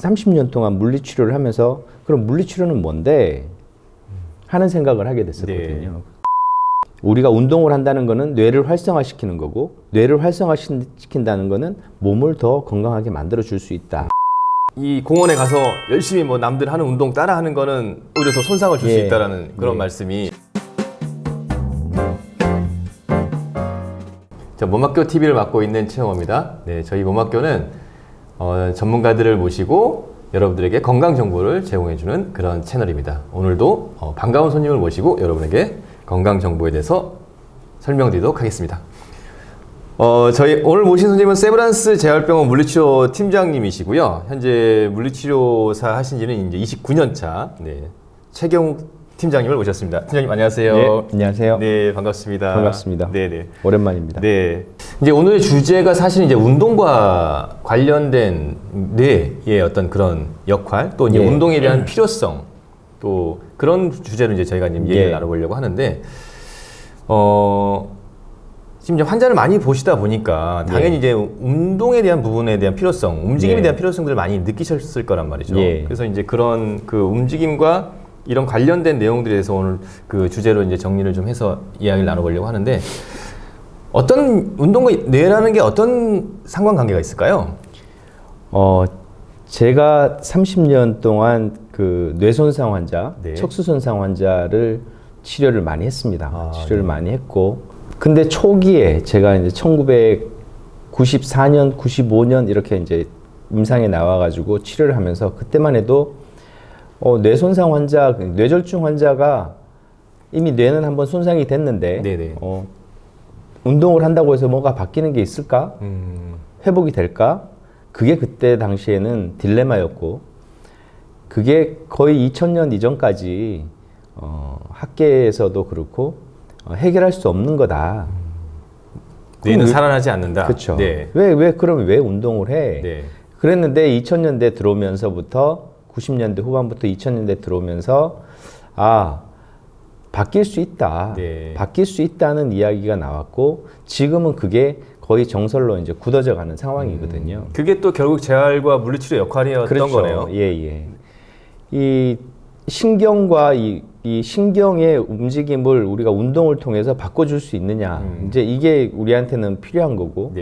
30년 동안 물리치료를 하면서 그럼 물리치료는 뭔데? 하는 생각을 하게 됐었거든요. 네. 우리가 운동을 한다는 거는 뇌를 활성화시키는 거고, 뇌를 활성화시킨다는 거는 몸을 더 건강하게 만들어 줄 수 있다. 이 공원에 가서 열심히 뭐 남들 하는 운동 따라 하는 거는 오히려 더 손상을 줄 수 있다라는 그런 말씀이. 자, 몸학교 TV를 맡고 있는 최영호입니다. 네, 저희 몸학교는 전문가들을 모시고 여러분들에게 건강 정보를 제공해주는 그런 채널입니다. 오늘도 반가운 손님을 모시고 여러분에게 건강 정보에 대해서 설명드리도록 하겠습니다. 저희 오늘 모신 손님은 세브란스 재활병원 물리치료 팀장님이시고요. 현재 물리치료사 하신 지는 이제 29년 차, 네, 최경욱 팀장님을 모셨습니다. 팀장님 안녕하세요. 네, 안녕하세요. 네, 반갑습니다. 반갑습니다. 네네. 오랜만입니다. 네. 이제 오늘의 주제가 사실 이제 운동과 관련된 뇌의 어떤 그런 역할, 또 이제 운동에 대한 필요성, 또 그런 주제로 이제 저희가 지금 얘기를 나눠보려고 하는데, 지금 이제 환자를 많이 보시다 보니까 당연히 이제 운동에 대한 부분에 대한 필요성, 움직임에 대한 필요성들을 많이 느끼셨을 거란 말이죠. 그래서 이제 그런 그 움직임과 이런 관련된 내용들에 대해서 오늘 그 주제로 이제 정리를 좀 해서 이야기를 나눠보려고 하는데, 어떤 운동과 뇌라는 게 어떤 상관관계가 있을까요? 제가 30년 동안 그 뇌손상 환자, 척수손상 환자를 치료를 많이 했습니다. 치료를 많이 했고, 근데 초기에 제가 이제 1994년, 95년 이렇게 이제 임상에 나와가지고 치료를 하면서 그때만 해도 뇌손상 환자, 뇌졸중 환자가 이미 뇌는 한번 손상이 됐는데 운동을 한다고 해서 뭐가 바뀌는 게 있을까? 회복이 될까? 그게 그때 당시에는 딜레마였고, 그게 거의 2000년 이전까지 학계에서도 그렇고 해결할 수 없는 거다. 뇌는 살아나지 않는다. 그렇죠. 그러면 왜 운동을 해? 그랬는데 2000년대 들어오면서부터 90년대 후반부터 2000년대 들어오면서 바뀔 수 있다. 바뀔 수 있다는 이야기가 나왔고, 지금은 그게 거의 정설로 이제 굳어져 가는 상황이거든요. 그게 또 결국 재활과 물리치료 역할이었던 거네요. 이 신경과 이 신경의 움직임을 우리가 운동을 통해서 바꿔줄 수 있느냐. 이제 이게 우리한테는 필요한 거고,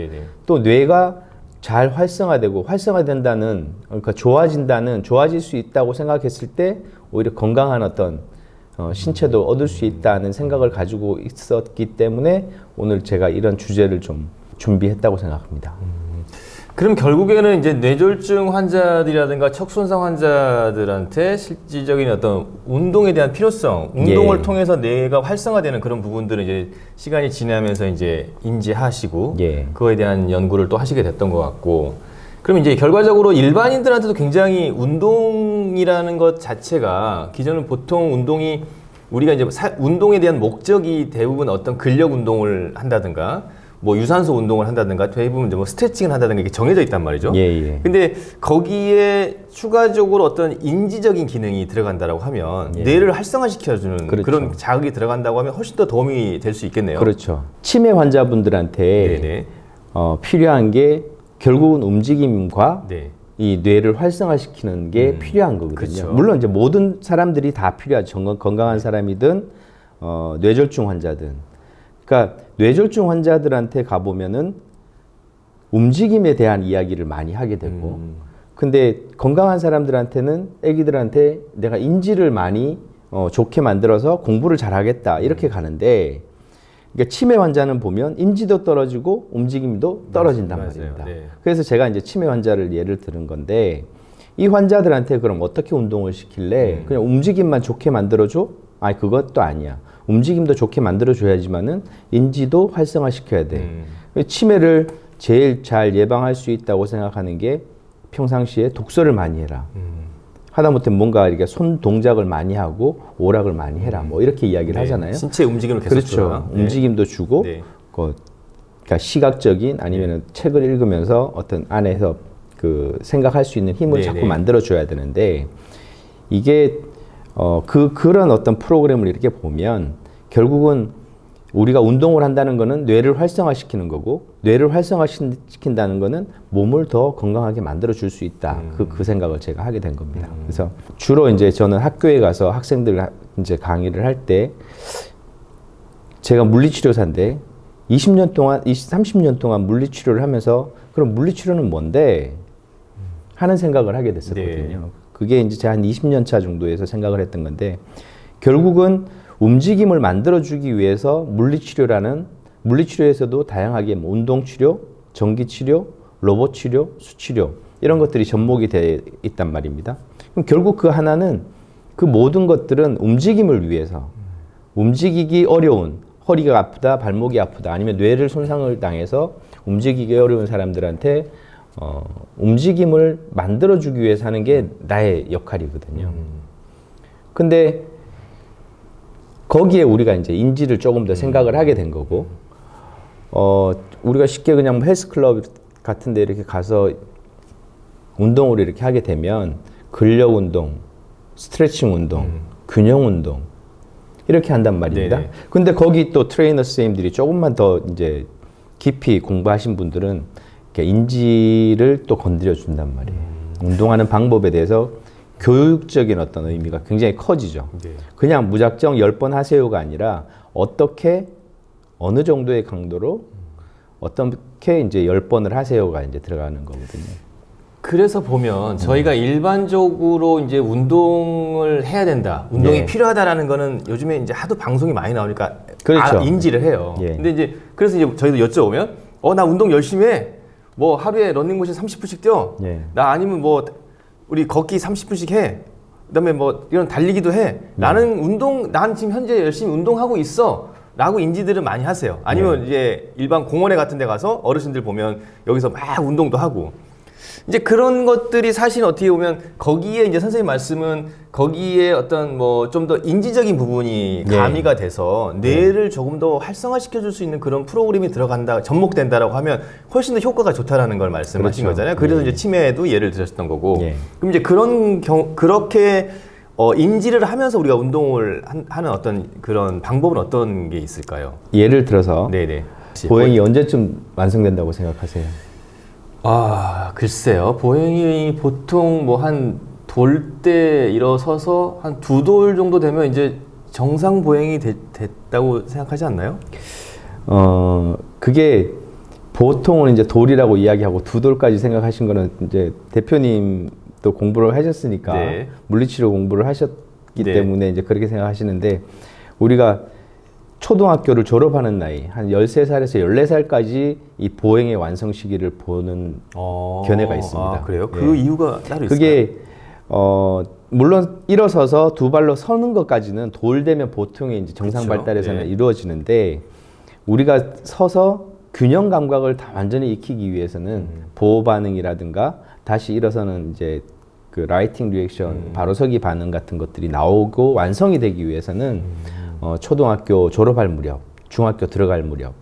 또 뇌가 잘 활성화된다는, 그러니까 좋아질 수 있다고 생각했을 때 오히려 건강한 어떤 신체도 얻을 수 있다는 생각을 가지고 있었기 때문에 오늘 제가 이런 주제를 좀 준비했다고 생각합니다. 그럼 결국에는 이제 뇌졸중 환자들이라든가 척수손상 환자들한테 실질적인 어떤 운동에 대한 필요성, 운동을 통해서 뇌가 활성화되는 그런 부분들을 이제 시간이 지나면서 이제 인지하시고 그거에 대한 연구를 또 하시게 됐던 것 같고, 그럼 이제 결과적으로 일반인들한테도 굉장히 운동이라는 것 자체가, 기존은 보통 운동이 우리가 이제 운동에 대한 목적이 대부분 어떤 근력 운동을 한다든가 뭐 유산소 운동을 한다든가 대부분 뭐 스트레칭을 한다든가 이게 정해져 있단 말이죠. 근데 거기에 추가적으로 어떤 인지적인 기능이 들어간다라고 하면 뇌를 활성화시켜주는 그런 자극이 들어간다고 하면 훨씬 더 도움이 될 수 있겠네요. 그렇죠. 치매 환자분들한테 필요한 게 결국은 움직임과 이 뇌를 활성화시키는 게 필요한 거거든요. 물론 이제 모든 사람들이 다 필요하죠. 건강한 사람이든 뇌졸중 환자든. 그러니까 뇌졸중 환자들한테 가보면은 움직임에 대한 이야기를 많이 하게 되고, 근데 건강한 사람들한테는, 애기들한테 내가 인지를 많이 좋게 만들어서 공부를 잘하겠다 이렇게 가는데, 그러니까 치매 환자는 보면 인지도 떨어지고 움직임도 떨어진단 말입니다. 그래서 제가 이제 치매 환자를 예를 들은 건데, 이 환자들한테 그럼 어떻게 운동을 시킬래? 그냥 움직임만 좋게 만들어줘? 아니, 그것도 아니야. 움직임도 좋게 만들어줘야지만은 인지도 활성화시켜야 돼. 치매를 제일 잘 예방할 수 있다고 생각하는 게 평상시에 독서를 많이 해라. 하다못해 뭔가 이렇게 손 동작을 많이 하고 오락을 많이 해라. 뭐 이렇게 이야기를 하잖아요. 신체 움직임을 계속 주라. 움직임도 주고, 그러니까 시각적인 아니면은 책을 읽으면서 어떤 안에서 그 생각할 수 있는 힘을 자꾸 만들어줘야 되는데, 이게 그런 어떤 프로그램을 이렇게 보면 결국은 우리가 운동을 한다는 거는 뇌를 활성화시키는 거고 뇌를 활성화시킨다는 거는 몸을 더 건강하게 만들어 줄 수 있다. 그 생각을 제가 하게 된 겁니다. 그래서 주로 이제 저는 학교에 가서 학생들 이제 강의를 할 때 제가 물리치료사인데 20년 동안, 30년 동안 물리치료를 하면서 그럼 물리치료는 뭔데? 하는 생각을 하게 됐었거든요. 네. 그게 이제 제가 한 20년 차 정도에서 생각을 했던 건데 결국은 움직임을 만들어주기 위해서 물리치료에서도 다양하게 뭐 운동치료, 전기치료, 로봇치료, 수치료 이런 것들이 접목이 돼 있단 말입니다. 그럼 결국 그 하나는 그 모든 것들은 움직임을 위해서 움직이기 어려운 허리가 아프다, 발목이 아프다 아니면 뇌를 손상을 당해서 움직이기 어려운 사람들한테 움직임을 만들어주기 위해서 하는 게 나의 역할이거든요. 근데 거기에 우리가 이제 인지를 조금 더 생각을 하게 된 거고, 우리가 쉽게 그냥 헬스클럽 같은 데 이렇게 가서 운동을 이렇게 하게 되면 근력 운동, 스트레칭 운동, 균형 운동 이렇게 한단 말입니다. 네네. 근데 거기 또 트레이너 선생님들이 조금만 더 이제 깊이 공부하신 분들은 인지를 또 건드려 준단 말이에요. 운동하는 방법에 대해서 교육적인 어떤 의미가 굉장히 커지죠. 네. 그냥 무작정 10번 하세요가 아니라 어떻게 어느 정도의 강도로 어떻게 이제 10번을 하세요가 이제 들어가는 거거든요. 그래서 보면 저희가 일반적으로 이제 운동을 해야 된다, 운동이 네. 필요하다라는 거는 요즘에 이제 하도 방송이 많이 나오니까 그렇죠. 인지를 해요. 예. 근데 이제 그래서 이제 저희도 여쭤보면 나 운동 열심히 해. 뭐 하루에 러닝머신 30분씩 뛰어. 예. 나 아니면 뭐 우리 걷기 30분씩 해. 그다음에 뭐 이런 달리기도 해. 난 지금 현재 열심히 운동하고 있어. 라고 인지들은 많이 하세요. 아니면 이제 일반 공원에 같은 데 가서 어르신들 보면 여기서 막 운동도 하고. 이제 그런 것들이 사실 어떻게 보면 거기에 이제 선생님 말씀은 거기에 어떤 뭐 좀 더 인지적인 부분이 가미가 돼서 뇌를 조금 더 활성화시켜 줄 수 있는 그런 프로그램이 들어간다, 접목된다라고 하면 훨씬 더 효과가 좋다라는 걸 말씀하신 그렇죠. 거잖아요. 그래서 이제 치매에도 예를 들으셨던 거고. 그럼 이제 그렇게 인지를 하면서 우리가 운동을 하는 어떤 그런 방법은 어떤 게 있을까요? 예를 들어서 네네. 보행이 언제쯤 완성된다고 생각하세요? 글쎄요. 보행이 보통 뭐 한 돌 때 일어서서 한 2돌 정도 되면 이제 정상 보행이 됐다고 생각하지 않나요? 그게 보통은 이제 돌이라고 이야기하고 2돌까지 생각하신 거는 이제 대표님도 공부를 하셨으니까 네. 물리치료 공부를 하셨기 네. 때문에 이제 그렇게 생각하시는데 우리가 초등학교를 졸업하는 나이 한 13살에서 14살까지 이 보행의 완성 시기를 보는 견해가 있습니다. 그래요? 그 이유가 따로 있어요? 그게 물론 일어서서 2발로 서는 것까지는 돌 되면 보통의 이제 정상 그쵸? 발달에서는 이루어지는데 우리가 서서 균형 감각을 다 완전히 익히기 위해서는 보호 반응이라든가 다시 일어서는 이제 그 라이팅 리액션 바로서기 반응 같은 것들이 나오고 완성이 되기 위해서는 초등학교 졸업할 무렵, 중학교 들어갈 무렵.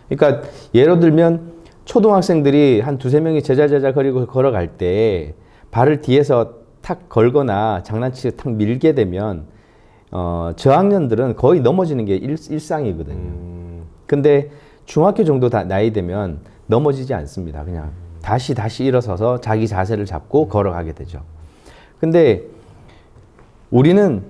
그러니까 예를 들면 초등학생들이 한 2-3명이 제자제자 거리고 걸어갈 때 발을 뒤에서 탁 걸거나 장난치게 탁 밀게 되면 저학년들은 거의 넘어지는 게 일상이거든요. 근데 중학교 정도 나이 되면 넘어지지 않습니다. 그냥 다시 일어서서 자기 자세를 잡고 걸어가게 되죠. 근데 우리는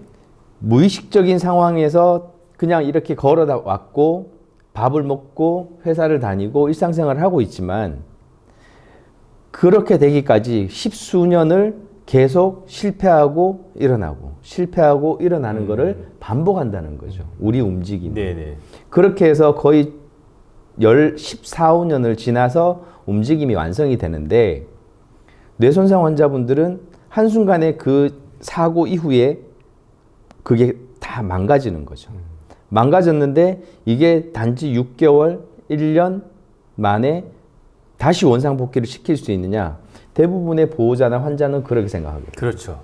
무의식적인 상황에서 그냥 이렇게 걸어다 왔고 밥을 먹고 회사를 다니고 일상생활을 하고 있지만 그렇게 되기까지 10수년을 계속 실패하고 일어나는 거를 반복한다는 거죠. 우리 움직임. 네네. 그렇게 해서 거의 14-15년을 지나서 움직임이 완성이 되는데 뇌손상 환자분들은 한순간에 그 사고 이후에 그게 다 망가지는 거죠. 망가졌는데 이게 단지 6개월, 1년 만에 다시 원상복귀를 시킬 수 있느냐? 대부분의 보호자나 환자는 그렇게 생각하거든요. 그렇죠.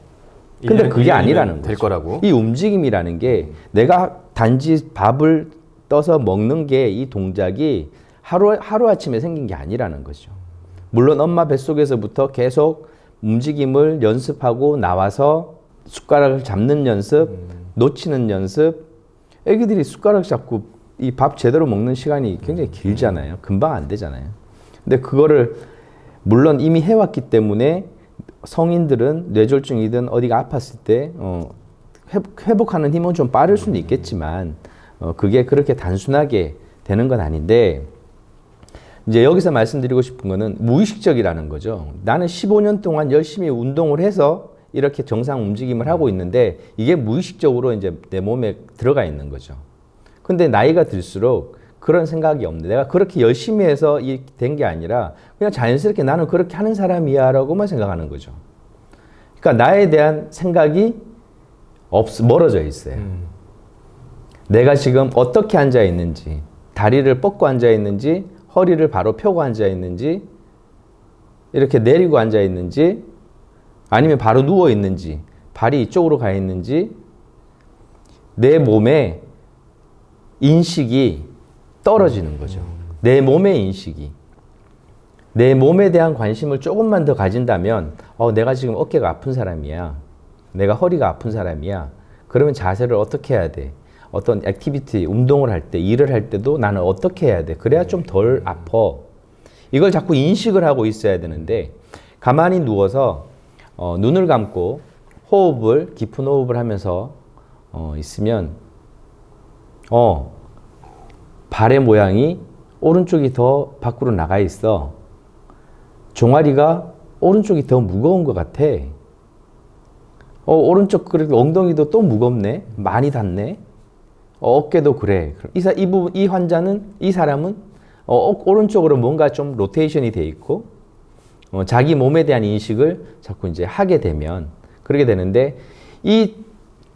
근데 그게 아니라는 될 거죠. 거라고. 이 움직임이라는 게 내가 단지 밥을 떠서 먹는 게 이 동작이 하루아침에 생긴 게 아니라는 거죠. 물론 엄마 뱃속에서부터 계속 움직임을 연습하고 나와서 숟가락을 잡는 연습, 놓치는 연습, 애기들이 숟가락 잡고 이 밥 제대로 먹는 시간이 굉장히 길잖아요. 금방 안 되잖아요. 근데 그거를 물론 이미 해왔기 때문에 성인들은 뇌졸중이든 어디가 아팠을 때 회복하는 힘은 좀 빠를 수는 있겠지만 그게 그렇게 단순하게 되는 건 아닌데 이제 여기서 말씀드리고 싶은 거는 무의식적이라는 거죠. 나는 15년 동안 열심히 운동을 해서 이렇게 정상 움직임을 하고 있는데 이게 무의식적으로 이제 내 몸에 들어가 있는 거죠. 근데 나이가 들수록 그런 생각이 없는데 내가 그렇게 열심히 해서 된 게 아니라 그냥 자연스럽게 나는 그렇게 하는 사람이야 라고만 생각하는 거죠. 그러니까 나에 대한 생각이 멀어져 있어요. 내가 지금 어떻게 앉아 있는지, 다리를 뻗고 앉아 있는지, 허리를 바로 펴고 앉아 있는지, 이렇게 내리고 앉아 있는지, 아니면 바로 누워 있는지, 발이 이쪽으로 가 있는지, 내 몸의 인식이 떨어지는 거죠. 내 몸의 인식이. 내 몸에 대한 관심을 조금만 더 가진다면, 내가 지금 어깨가 아픈 사람이야. 내가 허리가 아픈 사람이야. 그러면 자세를 어떻게 해야 돼? 어떤 액티비티, 운동을 할 때, 일을 할 때도 나는 어떻게 해야 돼? 그래야 좀 덜 아파. 이걸 자꾸 인식을 하고 있어야 되는데, 가만히 누워서 눈을 감고 깊은 호흡을 하면서 있으면, 발의 모양이 오른쪽이 더 밖으로 나가 있어. 종아리가 오른쪽이 더 무거운 것 같아. 오른쪽 그래도 엉덩이도 또 무겁네. 많이 닿네. 어깨도 그래. 이 환자는, 이 사람은 오른쪽으로 뭔가 좀 로테이션이 돼 있고, 자기 몸에 대한 인식을 자꾸 이제 하게 되면 그렇게 되는데, 이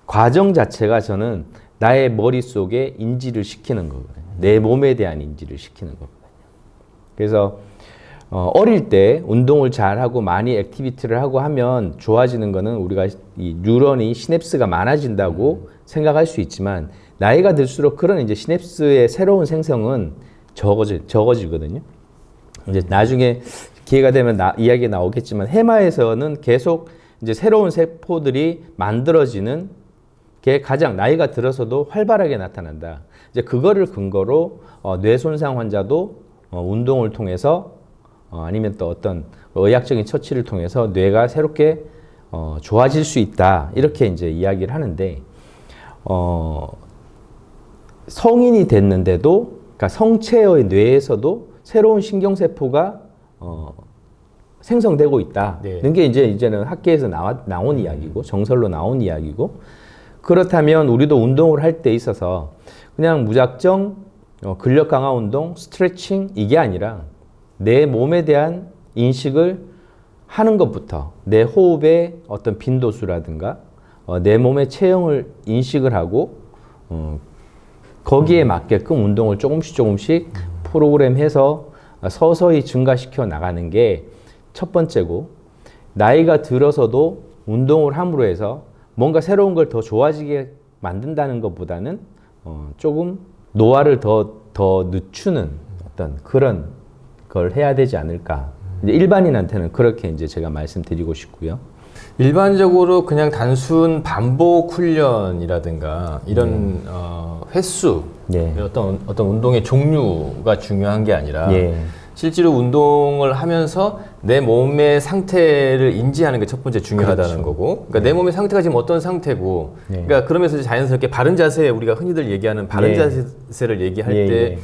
과정 자체가 저는 나의 머릿속에 인지를 시키는 거거든요. 내 몸에 대한 인지를 시키는 거거든요. 그래서 어릴 때 운동을 잘하고 많이 액티비티를 하고 하면 좋아지는 거는 우리가 이 뉴런이 시냅스가 많아진다고 생각할 수 있지만, 나이가 들수록 그런 이제 시냅스의 새로운 생성은 적어지거든요. 이제 나중에 기회가 되면 이야기 나오겠지만, 해마에서는 계속 이제 새로운 세포들이 만들어지는 게 가장 나이가 들어서도 활발하게 나타난다. 이제 그거를 근거로 뇌 손상 환자도 운동을 통해서 아니면 또 어떤 의학적인 처치를 통해서 뇌가 새롭게 좋아질 수 있다. 이렇게 이제 이야기를 하는데, 성인이 됐는데도, 그러니까 성체의 뇌에서도 새로운 신경세포가 생성되고 있다는 게 이제는 학계에서 나온 이야기고, 정설로 나온 이야기고, 그렇다면 우리도 운동을 할 때 있어서 그냥 무작정 근력 강화 운동, 스트레칭 이게 아니라 내 몸에 대한 인식을 하는 것부터, 내 호흡의 어떤 빈도수라든가 내 몸의 체형을 인식을 하고 거기에 맞게끔 운동을 조금씩 프로그램해서 서서히 증가시켜 나가는 게 첫 번째고, 나이가 들어서도 운동을 함으로 해서 뭔가 새로운 걸 더 좋아지게 만든다는 것보다는 조금 노화를 더 늦추는 어떤 그런 걸 해야 되지 않을까. 이제 일반인한테는 그렇게 이제 제가 말씀드리고 싶고요. 일반적으로 그냥 단순 반복 훈련이라든가 이런 횟수, 어떤 운동의 종류가 중요한 게 아니라 실제로 운동을 하면서 내 몸의 상태를 인지하는 게 첫 번째 중요하다는 거고, 그러니까 내 몸의 상태가 지금 어떤 상태고, 그러니까 그러면서 자연스럽게 바른 자세, 우리가 흔히들 얘기하는 바른 자세를 얘기할 때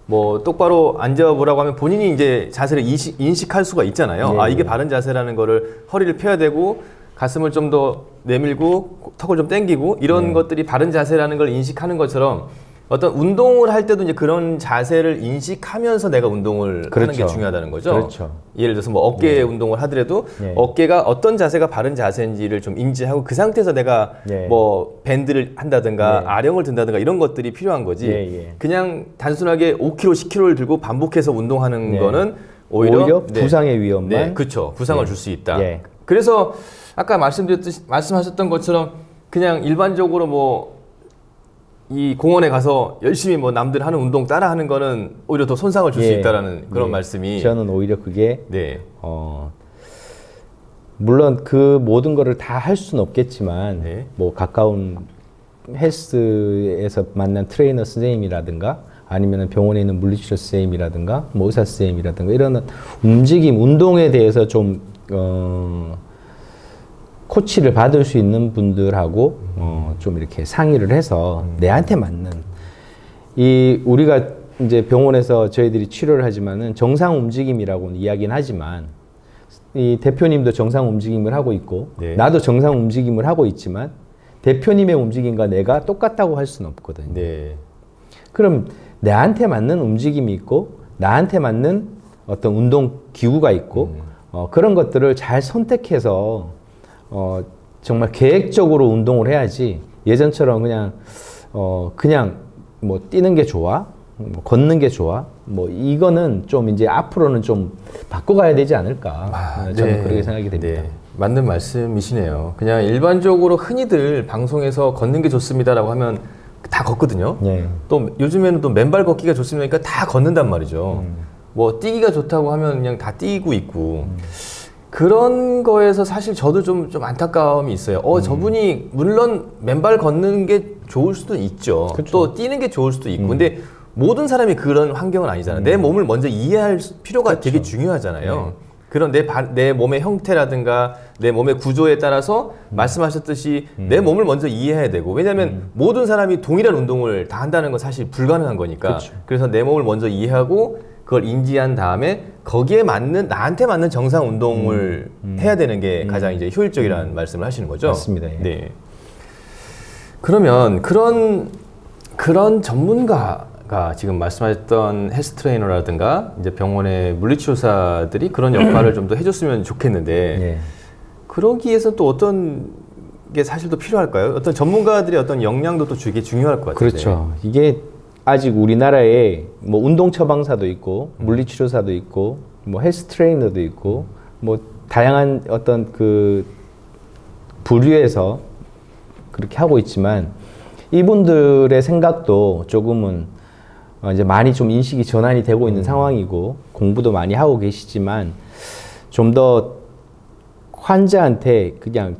뭐 똑바로 앉아보라고 하면 본인이 이제 자세를 인식할 수가 있잖아요. 이게 바른 자세라는 거를 허리를 펴야 되고 가슴을 좀 더 내밀고 턱을 좀 당기고 이런 것들이 바른 자세라는 걸 인식하는 것처럼, 어떤 운동을 할 때도 이제 그런 자세를 인식하면서 내가 운동을 하는 게 중요하다는 거죠. 예를 들어서 뭐 어깨 운동을 하더라도 어깨가 어떤 자세가 바른 자세인지를 좀 인지하고 그 상태에서 내가 뭐 밴드를 한다든가 아령을 든다든가 이런 것들이 필요한 거지. 그냥 단순하게 5kg, 10kg를 들고 반복해서 운동하는 거는 오히려 부상의 위험만. 그렇죠. 부상을 줄 수 있다. 그래서 아까 말씀하셨던 것처럼 그냥 일반적으로 뭐 이 공원에 가서 열심히 뭐 남들 하는 운동 따라 하는 거는 오히려 더 손상을 줄 수 있다라는 그런 말씀이. 저는 오히려 그게 물론 그 모든 거를 다 할 수는 없겠지만 뭐 가까운 헬스에서 만난 트레이너 선생님이라든가 아니면 병원에 있는 물리치료 선생님이라든가 뭐 의사 선생님이라든가 이런 움직임, 운동에 대해서 좀 코치를 받을 수 있는 분들하고 좀 이렇게 상의를 해서 내한테 맞는 우리가 이제 병원에서 저희들이 치료를 하지만은 정상 움직임이라고는 이야기는 하지만 이 대표님도 정상 움직임을 하고 있고 네. 나도 정상 움직임을 하고 있지만 대표님의 움직임과 내가 똑같다고 할 수는 없거든요. 네. 그럼 나한테 맞는 움직임이 있고 나한테 맞는 어떤 운동 기구가 있고 그런 것들을 잘 선택해서 정말 계획적으로 운동을 해야지 예전처럼 그냥 뭐 뛰는 게 좋아, 뭐 걷는 게 좋아, 뭐 이거는 좀 이제 앞으로는 좀 바꿔가야 되지 않을까 저는 네. 그렇게 생각이 됩니다. 네. 맞는 말씀이시네요. 그냥 일반적으로 흔히들 방송에서 걷는 게 좋습니다라고 하면 다 걷거든요. 네. 또 요즘에는 또 맨발 걷기가 좋습니까? 다 걷는단 말이죠. 뭐 뛰기가 좋다고 하면 그냥 다 뛰고 있고 그런 거에서 사실 저도 좀 안타까움이 있어요. 저분이 물론 맨발 걷는 게 좋을 수도 있죠. 그쵸. 또 뛰는 게 좋을 수도 있고. 근데 모든 사람이 그런 환경은 아니잖아요. 내 몸을 먼저 이해할 필요가 그쵸. 되게 중요하잖아요. 네. 그런 내 몸의 형태라든가 내 몸의 구조에 따라서 말씀하셨듯이 내 몸을 먼저 이해해야 되고 왜냐하면 모든 사람이 동일한 운동을 다 한다는 건 사실 불가능한 거니까 그쵸. 그래서 내 몸을 먼저 이해하고 그걸 인지한 다음에 거기에 맞는 나한테 맞는 정상 운동을 해야 되는 게 가장 이제 효율적이라는 말씀을 하시는 거죠. 맞습니다. 예. 네. 그러면 그런 전문가가 지금 말씀하셨던 헬스 트레이너라든가 이제 병원의 물리치료사들이 그런 역할을 좀 더 해줬으면 좋겠는데 예. 그러기 위해서 또 어떤 게 사실 또 필요할까요? 어떤 전문가들의 어떤 역량도 또 주기 중요할 것 같아요. 그렇죠. 이게 아직 우리나라에 뭐 운동 처방사도 있고 물리치료사도 있고 뭐 헬스 트레이너도 있고 뭐 다양한 어떤 그 부류에서 그렇게 하고 있지만 이분들의 생각도 조금은 이제 많이 좀 인식이 전환이 되고 있는 상황이고 공부도 많이 하고 계시지만 좀 더 환자한테 그냥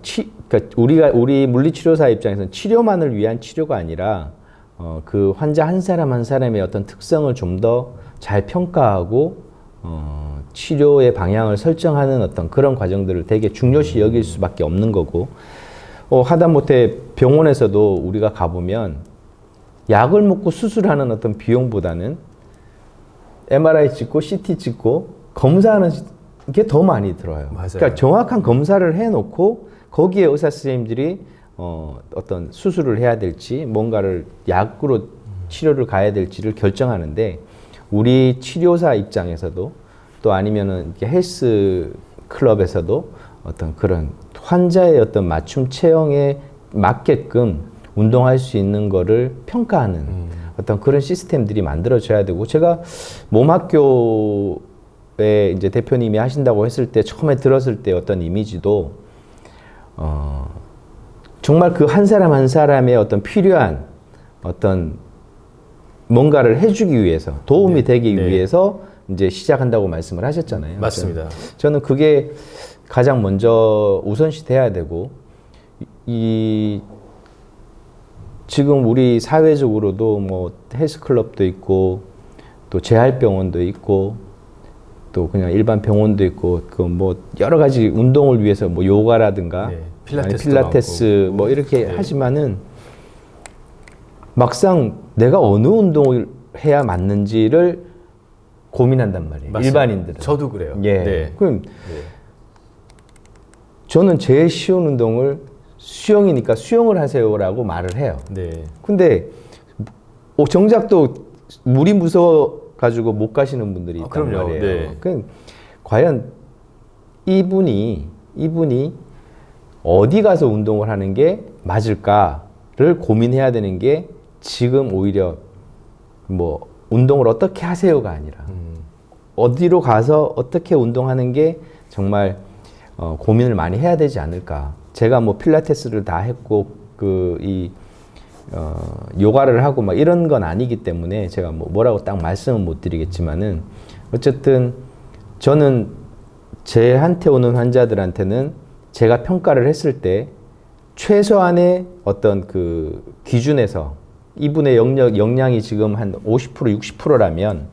그러니까 우리 물리치료사 입장에서는 치료만을 위한 치료가 아니라 그 환자 한 사람 한 사람의 어떤 특성을 좀 더 잘 평가하고 치료의 방향을 설정하는 어떤 그런 과정들을 되게 중요시 여길 수밖에 없는 거고 하다못해 병원에서도 우리가 가보면 약을 먹고 수술하는 어떤 비용보다는 MRI 찍고 CT 찍고 검사하는 게 더 많이 들어요. 맞아요. 그러니까 정확한 검사를 해놓고 거기에 의사 선생님들이 어떤 수술을 해야 될지 뭔가를 약으로 치료를 가야 될지를 결정하는데 우리 치료사 입장에서도 또 아니면은 헬스 클럽에서도 어떤 그런 환자의 어떤 맞춤 체형에 맞게끔 운동할 수 있는 거를 평가하는 어떤 그런 시스템들이 만들어져야 되고 제가 몸학교에 이제 대표님이 하신다고 했을 때 처음에 들었을 때 어떤 이미지도 정말 그 한 사람 한 사람의 어떤 필요한 어떤 뭔가를 해주기 위해서 도움이 되기 위해서 이제 시작한다고 말씀을 하셨잖아요. 맞습니다. 저는 그게 가장 먼저 우선시 돼야 되고 지금 우리 사회적으로도 뭐 헬스클럽도 있고 또 재활병원도 있고 또 그냥 일반 병원도 있고 그 뭐 여러 가지 운동을 위해서 뭐 요가라든가 네, 필라테스 뭐 이렇게 하지만은 막상 내가 어느 운동을 해야 맞는지를 고민한단 말이에요. 맞습니다. 일반인들은. 저도 그래요. 예. 네. 그럼 저는 제일 쉬운 운동을 수영이니까 수영을 하세요라고 말을 해요. 네. 근데 정작 또 물이 무서워 가지고 못 가시는 분들이 있단 그럼요. 말이에요. 네. 그럼 과연 이분이 어디 가서 운동을 하는 게 맞을까를 고민해야 되는 게 지금 오히려 뭐 운동을 어떻게 하세요가 아니라 어디로 가서 어떻게 운동하는 게 정말 고민을 많이 해야 되지 않을까. 제가 뭐 필라테스를 다 했고 요가를 하고 막 이런 건 아니기 때문에 제가 뭐라고 딱 말씀은 못 드리겠지만은 어쨌든 저는 제한테 오는 환자들한테는 제가 평가를 했을 때 최소한의 어떤 그 기준에서 이분의 역량이 지금 한 50%, 60%라면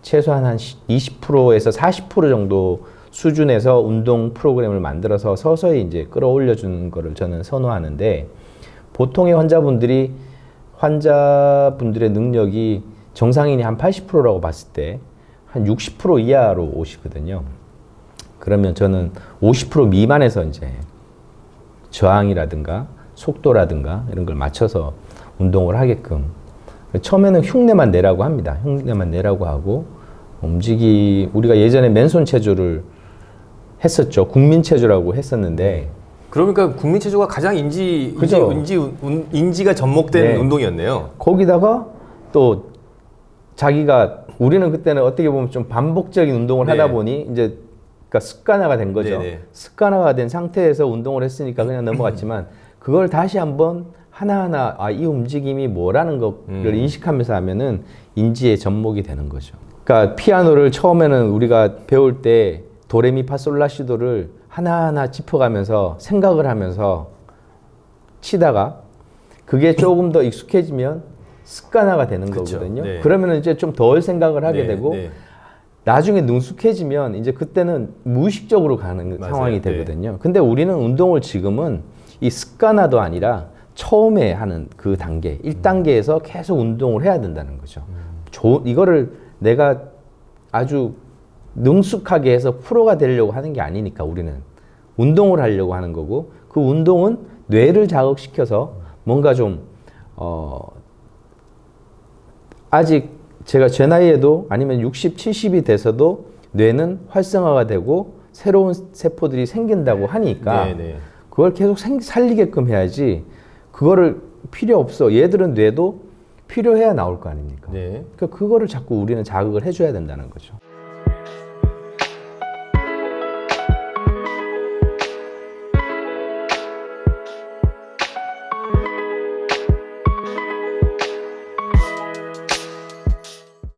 최소한 한 20%에서 40% 정도 수준에서 운동 프로그램을 만들어서 서서히 이제 끌어올려 주는 거를 저는 선호하는데, 보통의 환자분들의 능력이 정상인이 한 80%라고 봤을 때 한 60% 이하로 오시거든요. 그러면 저는 50% 미만에서 이제 저항이라든가 속도라든가 이런 걸 맞춰서 운동을 하게끔, 처음에는 흉내만 내라고 합니다. 흉내만 내라고 하고, 우리가 예전에 맨손 체조를 했었죠. 국민 체조라고 했었는데. 그러니까 국민 체조가 가장 인지가 접목된 네. 운동이었네요. 거기다가 또 자기가, 우리는 그때는 어떻게 보면 좀 반복적인 운동을 네. 하다 보니 이제 그러니까 습관화가 된 거죠. 네네. 습관화가 된 상태에서 운동을 했으니까 그냥 넘어갔지만, 그걸 다시 한번 하나하나 이 움직임이 뭐라는 거를 인식하면서 하면은 인지에 접목이 되는 거죠. 그러니까 피아노를 처음에는 우리가 배울 때 도레미파솔라시도를 하나하나 짚어가면서 생각을 하면서 치다가 그게 조금 더 익숙해지면 습관화가 되는 거거든요. 네. 그러면 이제 좀 덜 생각을 하게 네, 되고 네. 나중에 능숙해지면 이제 그때는 무의식적으로 가는 맞아요. 상황이 되거든요. 근데 우리는 운동을 지금은 이 습관화도 아니라 처음에 하는 그 단계, 1단계에서 계속 운동을 해야 된다는 거죠. 이거를 내가 아주 능숙하게 해서 프로가 되려고 하는 게 아니니까, 우리는 운동을 하려고 하는 거고, 그 운동은 뇌를 자극시켜서 뭔가 좀 아직 제가 제 나이에도 아니면 60, 70이 돼서도 뇌는 활성화가 되고 새로운 세포들이 생긴다고 하니까 네네. 그걸 계속 살리게끔 해야지, 그거를 필요 없어. 얘들은 뇌도 필요해야 나올 거 아닙니까? 네. 그러니까 그거를 자꾸 우리는 자극을 해줘야 된다는 거죠.